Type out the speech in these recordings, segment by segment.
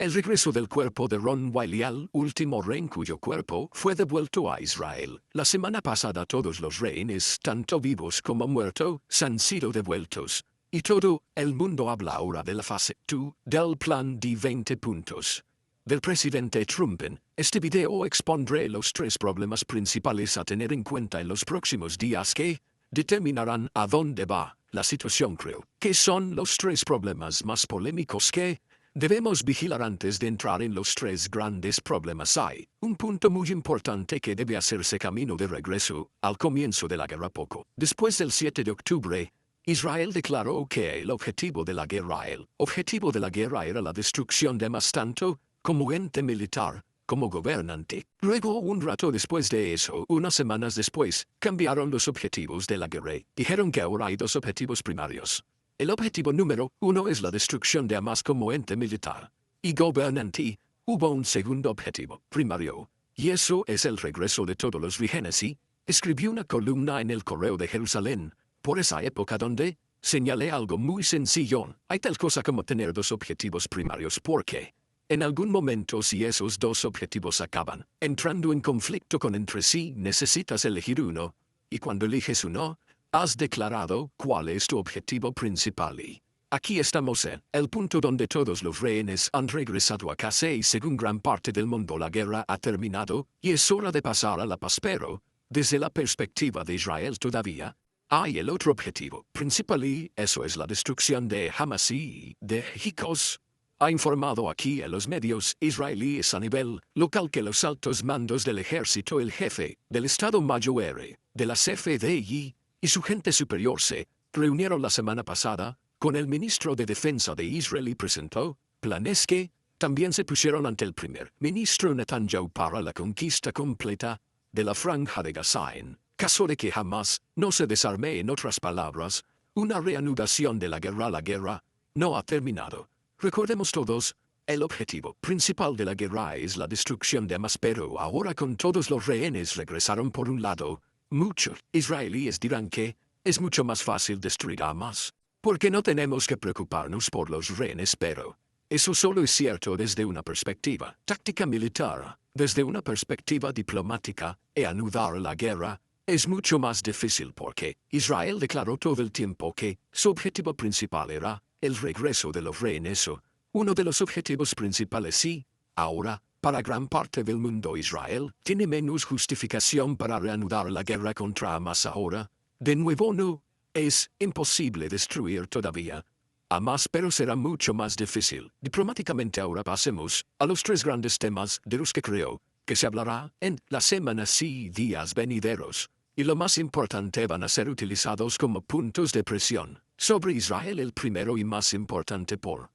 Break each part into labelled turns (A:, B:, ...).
A: El regreso del cuerpo de Ron Wiley al último rehén cuyo cuerpo fue devuelto a Israel. La semana pasada todos los rehenes, tanto vivos como muertos, han sido devueltos. Y todo el mundo habla ahora de la fase 2 del plan de 20 puntos del presidente Trump. En este video expondré los 3 problemas principales a tener en cuenta en los próximos días que determinarán a dónde va la situación. Creo que son los 3 problemas más polémicos que debemos vigilar antes de entrar en los 3 grandes problemas. Hay un punto muy importante que debe hacerse camino de regreso al comienzo de la guerra. Poco después del 7 de octubre, Israel declaró que el objetivo de la guerra era la destrucción de más tanto como ente militar como gobernante. Luego, un rato después de eso, unas semanas después, cambiaron los objetivos de la guerra. Dijeron que ahora hay 2 objetivos primarios. El objetivo número 1 es la destrucción de Hamas como ente militar y gobernante. Hubo un segundo objetivo primario, y eso es el regreso de todos los rehenes. Y escribí una columna en el Correo de Jerusalén, por esa época, donde señalé algo muy sencillo. Hay tal cosa como tener 2 objetivos primarios porque en algún momento, si esos 2 objetivos acaban entrando en conflicto con entre sí, necesitas elegir uno, y cuando eliges uno, has declarado cuál es tu objetivo principal. Y aquí estamos en el punto donde todos los rehenes han regresado a casa y según gran parte del mundo la guerra ha terminado, y es hora de pasar a la paz. Pero, desde la perspectiva de Israel todavía hay el otro objetivo principal y eso es la destrucción de Hamas y de Hicos. Ha informado aquí a los medios israelíes a nivel local que los altos mandos del ejército, el jefe del Estado Mayor de la CFDI y su gente superior se reunieron la semana pasada con el ministro de Defensa de Israel y presentó planes que también se pusieron ante el primer ministro Netanyahu para la conquista completa de la franja de Gaza en caso de que Hamas no se desarme. En otras palabras, una reanudación de la guerra. La guerra no ha terminado. Recordemos todos, el objetivo principal de la guerra es la destrucción de Hamas, pero ahora con todos los rehenes regresaron por un lado. Muchos israelíes dirán que es mucho más fácil destruir a Hamas, porque no tenemos que preocuparnos por los rehenes, pero eso solo es cierto desde una perspectiva táctica militar. Desde una perspectiva diplomática, anudar la guerra es mucho más difícil porque Israel declaró todo el tiempo que su objetivo principal era el regreso de los rehenes, uno de los objetivos principales. Y ahora, para gran parte del mundo, Israel tiene menos justificación para reanudar la guerra contra Hamas ahora. De nuevo, no es imposible destruir todavía Hamas, pero será mucho más difícil diplomáticamente. Ahora pasemos a los 3 grandes temas de los que creo que se hablará en las semanas y días venideros, y lo más importante van a ser utilizados como puntos de presión sobre Israel. El primero y más importante por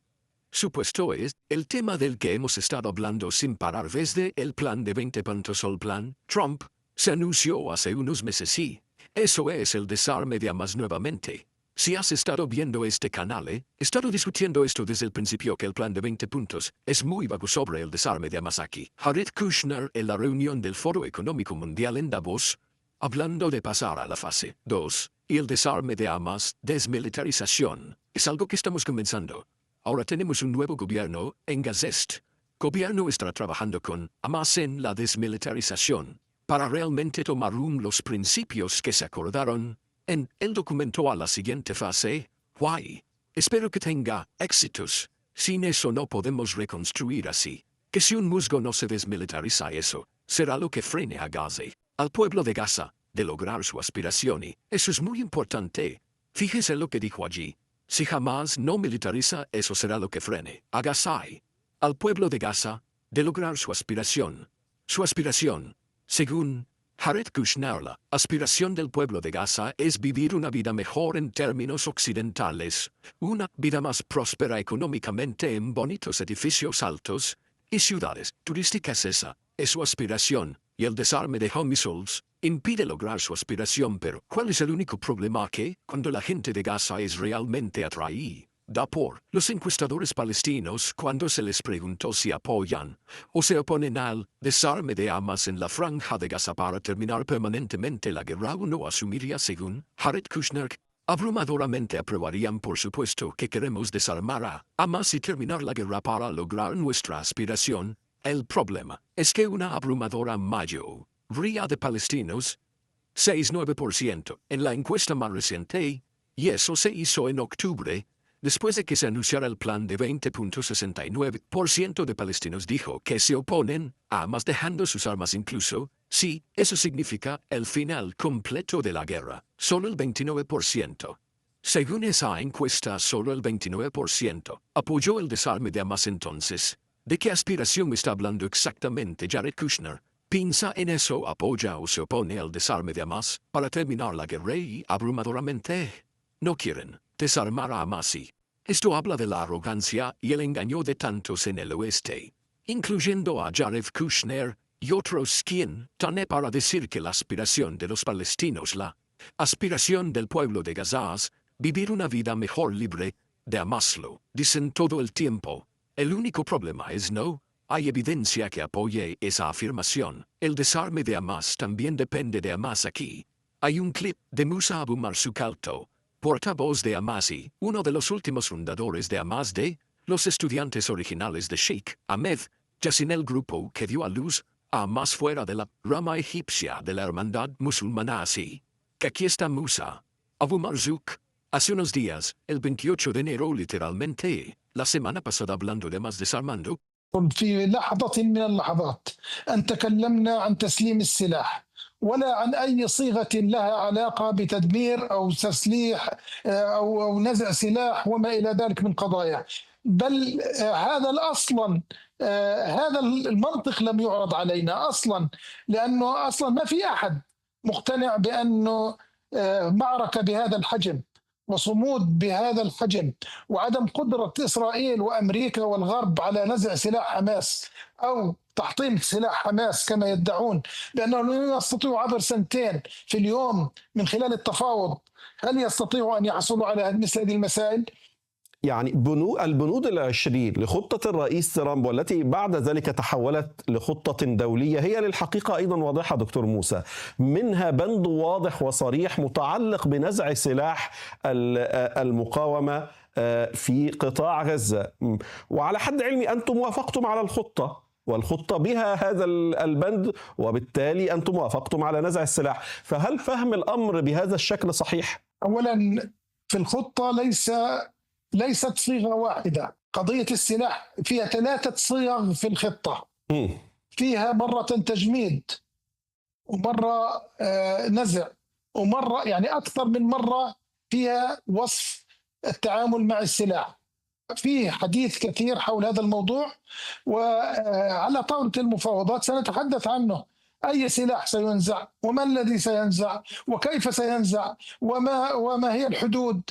A: supuesto es el tema del que hemos estado hablando sin parar desde el plan de 20 puntos. El plan Trump se anunció hace unos meses y eso es el desarme de Hamas nuevamente. Si has estado viendo este canal, he estado discutiendo esto desde el principio, que el plan de 20 puntos es muy vago sobre el desarme de Hamas. Aquí Jared Kushner en la reunión del Foro Económico Mundial en Davos, hablando de pasar a la fase 2 y el desarme de Hamas, desmilitarización, es algo que estamos comenzando. Ahora tenemos un nuevo gobierno en Gaza. Gobierno estará trabajando con Hamas en la desmilitarización para realmente tomar los principios que se acordaron en el documento a la siguiente fase. Guay. Espero que tenga éxitos. Sin eso no podemos reconstruir así. Que si un musgo no se desmilitariza, eso será lo que frene a Gaza, al pueblo de Gaza, de lograr su aspiración. Y eso es muy importante. Fíjese lo que dijo allí. Si Hamas no militariza, eso será lo que frene a Gaza, al pueblo de Gaza, de lograr su aspiración. Su aspiración, según Jared Kushner, la aspiración del pueblo de Gaza es vivir una vida mejor en términos occidentales, una vida más próspera económicamente en bonitos edificios altos y ciudades turísticas. Esa es su aspiración, y el desarme de missiles impide lograr su aspiración. Pero ¿cuál es el único problema? Que cuando la gente de Gaza es realmente atraída por los encuestadores palestinos, cuando se les preguntó si apoyan o se oponen al desarme de Hamas en la franja de Gaza para terminar permanentemente la guerra, uno asumiría, según Jared Kushner, Abrumadoramente aprobarían por supuesto que queremos desarmar a Hamas y terminar la guerra para lograr nuestra aspiración. El problema es que una abrumadora mayoría de palestinos, 69% en la encuesta más reciente, y eso se hizo en octubre, después de que se anunciara el plan de 20.69% de palestinos dijo que se oponen a Hamas dejando sus armas incluso, si eso significa el final completo de la guerra, solo el 29%. Según esa encuesta, solo el 29% apoyó el desarme de Hamas entonces. ¿De qué aspiración está hablando exactamente Jared Kushner? ¿Piensa en eso, apoya o se opone al desarme de Hamas para terminar la guerra y abrumadoramente? No quieren desarmar a Hamas y esto habla de la arrogancia y el engaño de tantos en el oeste, incluyendo a Jared Kushner y otros quien tan para decir que la aspiración de los palestinos, la aspiración del pueblo de Gaza es vivir una vida mejor libre de Hamas, lo dicen todo el tiempo. El único problema es no hay evidencia que apoye esa afirmación. El desarme de Hamas también depende de Hamas aquí. Hay un clip de Musa Abu Marzukalto, portavoz de Hamas y uno de los últimos fundadores de Hamas de los estudiantes originales de Sheikh Ahmed Yassin, el grupo que dio a luz a Hamas fuera de la rama egipcia de la hermandad musulmana. Así que aquí está Musa Abu Marzuk. Hace unos días, el 28 de enero literalmente, la semana pasada hablando de Hamas desarmando.
B: في لحظة من اللحظات أن تكلمنا عن تسليم السلاح ولا عن أي صيغة لها علاقة بتدمير أو تسليح أو نزع سلاح وما إلى ذلك من قضايا، بل هذا أصلا هذا المنطق لم يعرض علينا أصلا، لأنه أصلا ما في أحد مقتنع بأنه معركة بهذا الحجم وصمود بهذا الحجم وعدم قدرة إسرائيل وأمريكا والغرب على نزع سلاح حماس أو تحطيم سلاح حماس كما يدعون بأنهم لن يستطيعوا عبر سنتين في اليوم من خلال التفاوض. هل يستطيعوا أن يحصلوا على مثل هذه المسائل؟
C: يعني البنود العشرين لخطة الرئيس ترامب والتي بعد ذلك تحولت لخطة دولية هي للحقيقة أيضا واضحة دكتور موسى، منها بند واضح وصريح متعلق بنزع سلاح المقاومة في قطاع غزة، وعلى حد علمي أنتم وافقتم على الخطة والخطة بها هذا البند وبالتالي أنتم وافقتم على نزع السلاح، فهل فهم الأمر بهذا الشكل صحيح؟
B: أولا في الخطة ليست صيغة واحدة، قضية السلاح فيها 3 صيغ في الخطة، فيها مرة تجميد ومرة نزع ومرة يعني أكثر من مرة فيها وصف التعامل مع السلاح. فيه حديث كثير حول هذا الموضوع وعلى طاولة المفاوضات سنتحدث عنه. أي سلاح سينزع وما الذي سينزع وكيف سينزع وما هي الحدود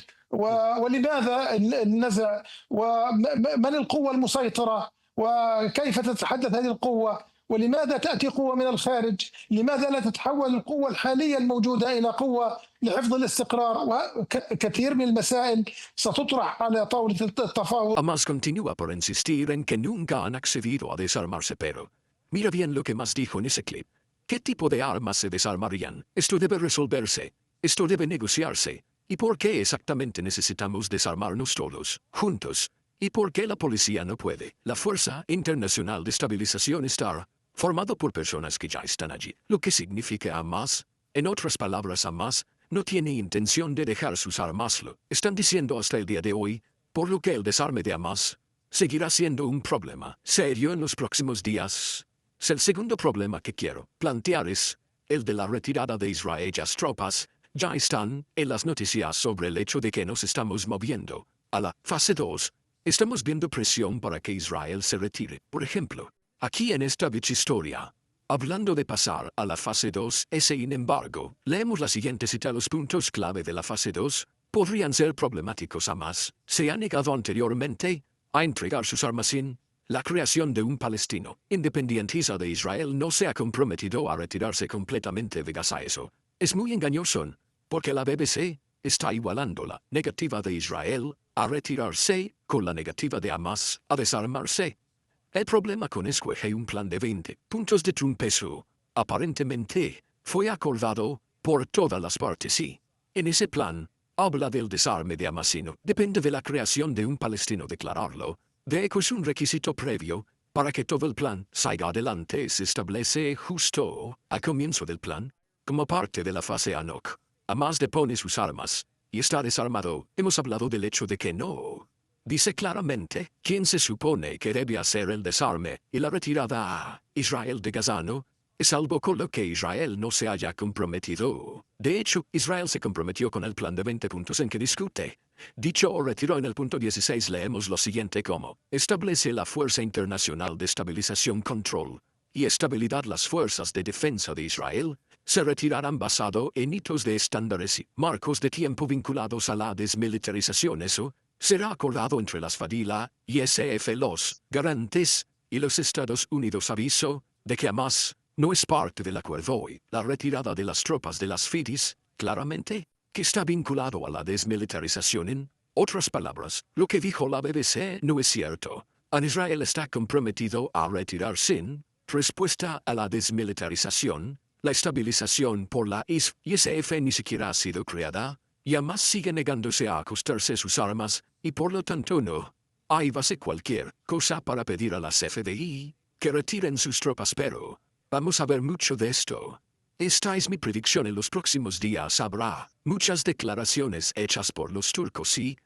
B: ولماذا النزع ومن القوة المسيطرة وكيف تتحدث هذه القوة ولماذا تأتي قوة من الخارج، لماذا لا تتحول القوة الحالية الموجودة إلى قوة لحفظ الاستقرار، وكثير من المسائل ستطرح على طاولة التفاوض.
A: Hamas continúa por insistir en que nunca han accedido a desarmarse, pero mira bien lo que más dijo en ese clip. ¿Qué tipo de armas se desarmarían? Esto debe resolverse, esto debe negociarse. ¿Y por qué exactamente necesitamos desarmarnos todos, juntos? ¿Y por qué la policía no puede? La Fuerza Internacional de Estabilización está formado por personas que ya están allí, lo que significa Hamas. En otras palabras, Hamas no tiene intención de dejar sus armas, lo están diciendo hasta el día de hoy, por lo que el desarme de Hamas seguirá siendo un problema serio en los próximos días. El segundo problema que quiero plantear es el de la retirada de Israel. Las tropas ya están en las noticias sobre el hecho de que nos estamos moviendo a la fase 2. Estamos viendo presión para que Israel se retire. Por ejemplo, aquí en esta historia, hablando de pasar a la fase 2, sin embargo, leemos la siguiente cita. Los puntos clave de la fase 2 podrían ser problemáticos. Hamas se ha negado anteriormente a entregar sus armas sin la creación de un palestino independientista de Israel. No se ha comprometido a retirarse completamente de Gaza. Eso es muy engañoso, porque la BBC está igualando la negativa de Israel a retirarse con la negativa de Hamas a desarmarse. El problema con es que un plan de 20 puntos de Trump eso aparentemente fue acordado por todas las partes y en ese plan Habla del desarme de Hamasino. Depende de la creación de un palestino declararlo. De hecho es un requisito previo. Para que todo el plan salga adelante se establece justo al comienzo del plan, como parte de la fase Anok. Hamas depone sus armas y está desarmado. Hemos hablado del hecho de que no. Dice claramente quién se supone que debe hacer el desarme y la retirada a Israel de Gaza, ¿no? Es algo con lo que Israel no se haya comprometido. De hecho, Israel se comprometió con el plan de 20 puntos en que discute. Dicho retiro en el punto 16 leemos lo siguiente como: establece la Fuerza Internacional de Estabilización, Control y Estabilidad. Las fuerzas de defensa de Israel se retirarán basado en hitos de estándares y marcos de tiempo vinculados a la desmilitarización. Eso será acordado entre las Fadila, ISF, los garantes y los Estados Unidos. Aviso de que Hamas no es parte del acuerdo y la retirada de las tropas de las FIDIS, claramente, que está vinculado a la desmilitarización. En otras palabras, lo que dijo la BBC no es cierto. Israel está comprometido a retirarse en respuesta a la desmilitarización. La estabilización por la ISF ni siquiera ha sido creada, y Hamas sigue negándose a acostarse sus armas, y por lo tanto no hay base cualquier cosa para pedir a las FDI que retiren sus tropas, pero vamos a ver mucho de esto. Esta es mi predicción. En los próximos días habrá muchas declaraciones hechas por los turcos y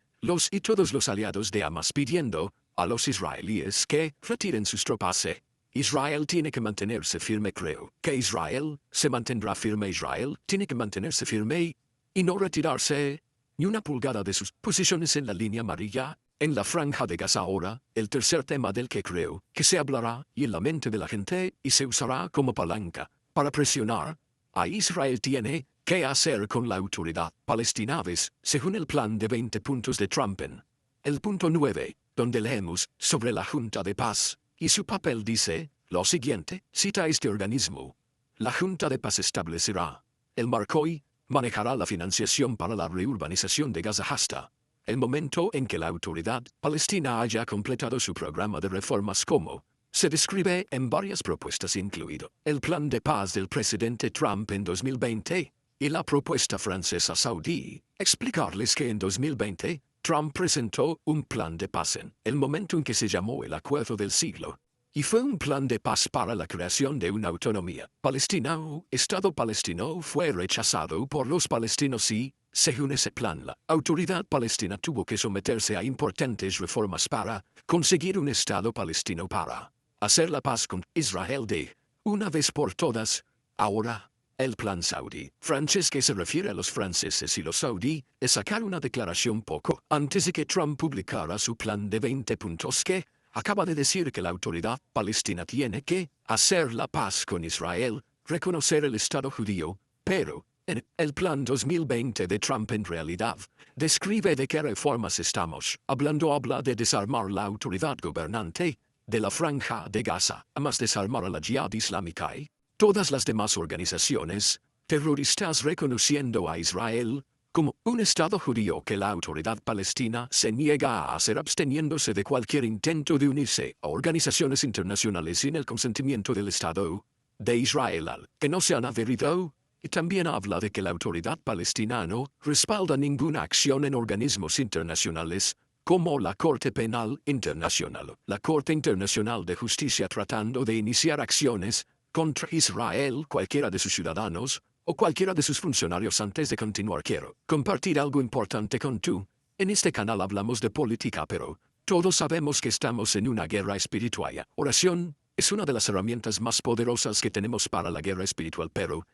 A: todos los aliados de Hamas pidiendo a los israelíes que retiren sus tropas. Israel tiene que mantenerse firme. Creo que Israel se mantendrá firme. Israel tiene que mantenerse firme y no retirarse ni una pulgada de sus posiciones en la línea amarilla, en la franja de Gaza. Ahora, el tercer tema del que creo que se hablará y en la mente de la gente y se usará como palanca para presionar a Israel tiene que hacer con la autoridad palestina. Según el plan de 20 puntos de Trump en el punto 9, donde leemos sobre la Junta de Paz y su papel, dice lo siguiente, cita este organismo: la Junta de Paz establecerá el marco y manejará la financiación para la reurbanización de Gaza hasta el momento en que la autoridad palestina haya completado su programa de reformas, como se describe en varias propuestas, incluido el plan de paz del presidente Trump en 2020 y la propuesta francesa saudí. Explicarles que en 2020 Trump presentó un plan de paz en el momento en que se llamó el Acuerdo del Siglo. Y fue un plan de paz para la creación de una autonomía palestina. Estado palestino fue rechazado por los palestinos y, según ese plan, la autoridad palestina tuvo que someterse a importantes reformas para conseguir un Estado palestino para hacer la paz con Israel de una vez por todas. Ahora, el plan saudí francés, que se refiere a los franceses y los saudí, es sacar una declaración poco antes de que Trump publicara su plan de 20 puntos que acaba de decir que la autoridad palestina tiene que hacer la paz con Israel, reconocer el Estado judío, pero en el plan 2020 de Trump en realidad describe de qué reformas estamos hablando. Habla de desarmar la autoridad gobernante de la Franja de Gaza, además desarmar a la Jihad Islámica y todas las demás organizaciones terroristas, reconociendo a Israel como un Estado judío que la autoridad palestina se niega a hacer, absteniéndose de cualquier intento de unirse a organizaciones internacionales sin el consentimiento del Estado de Israel al que no se han adherido. Y también habla de que la autoridad palestina no respalda ninguna acción en organismos internacionales como la Corte Penal Internacional, la Corte Internacional de Justicia, tratando de iniciar acciones contra Israel, cualquiera de sus ciudadanos o cualquiera de sus funcionarios. Antes de continuar, quiero compartir algo importante con tú. En este canal hablamos de política, pero todos sabemos que estamos en una guerra espiritual. Oración es una de las herramientas más poderosas que tenemos para la guerra espiritual, pero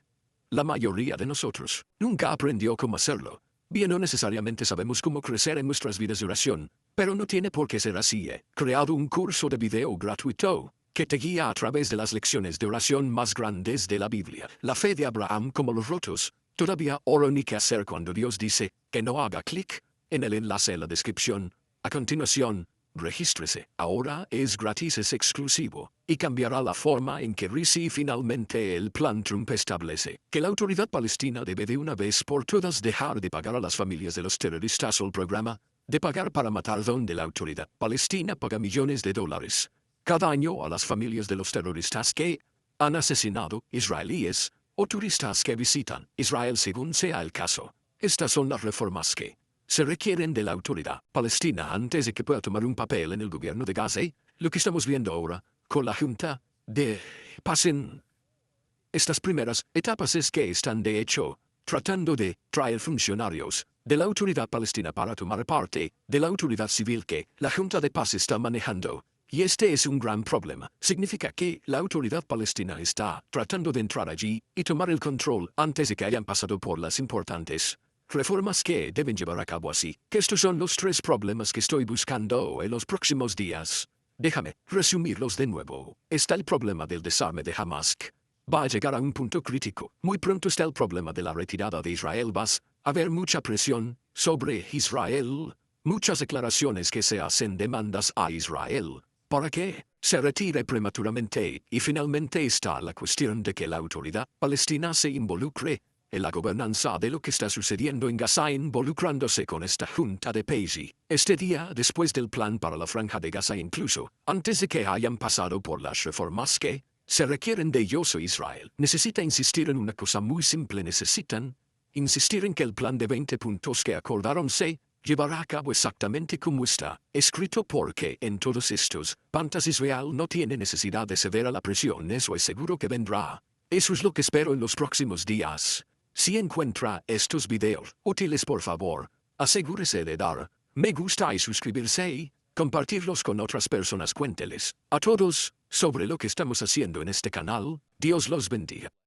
A: la mayoría de nosotros nunca aprendió cómo hacerlo. Bien, no necesariamente sabemos cómo crecer en nuestras vidas de oración, pero no tiene por qué ser así. He creado un curso de video gratuito que te guía a través de las lecciones de oración más grandes de la Biblia. La fe de Abraham, como los rotos. Todavía oro ni qué hacer cuando Dios dice que no haga clic en el enlace en la descripción. A continuación, regístrese. Ahora es gratis, es exclusivo, y cambiará la forma en que recibe. Finalmente, el plan Trump establece que la autoridad palestina debe de una vez por todas dejar de pagar a las familias de los terroristas o el programa de pagar para matar, donde la autoridad palestina paga millones de dólares cada año a las familias de los terroristas que han asesinado israelíes o turistas que visitan Israel, según sea el caso. Estas son las reformas que se requieren de la autoridad palestina antes de que pueda tomar un papel en el gobierno de Gaza. Lo que estamos viendo ahora con la Junta de Paz en estas primeras etapas es que están de hecho tratando de traer funcionarios de la autoridad palestina para tomar parte de la autoridad civil que la Junta de Paz está manejando. Y este es un gran problema. Significa que la autoridad palestina está tratando de entrar allí y tomar el control antes de que hayan pasado por las importantes reformas que deben llevar a cabo así. Que estos son los 3 problemas que estoy buscando en los próximos días. Déjame resumirlos de nuevo. Está el problema del desarme de Hamas. Va a llegar a un punto crítico. Muy pronto está el problema de la retirada de Israel. Vas a haber mucha presión sobre Israel. Muchas declaraciones que se hacen demandas a Israel para que se retire prematuramente. Y finalmente está la cuestión de que la autoridad palestina se involucre en la gobernanza de lo que está sucediendo en Gaza, involucrándose con esta junta de paz. Este día, después del plan para la franja de Gaza, incluso antes de que hayan pasado por las reformas que se requieren de ellos o Israel, necesita insistir en una cosa muy simple. Necesitan insistir en que el plan de 20 puntos que acordaron se llevará a cabo exactamente como está escrito, porque en todos estos puntos Israel no tiene necesidad de ceder a la presión. Eso es seguro que vendrá. Eso es lo que espero en los próximos días. Si encuentra estos videos útiles, por favor, asegúrese de dar me gusta y suscribirse y compartirlos con otras personas. Cuénteles a todos sobre lo que estamos haciendo en este canal. Dios los bendiga.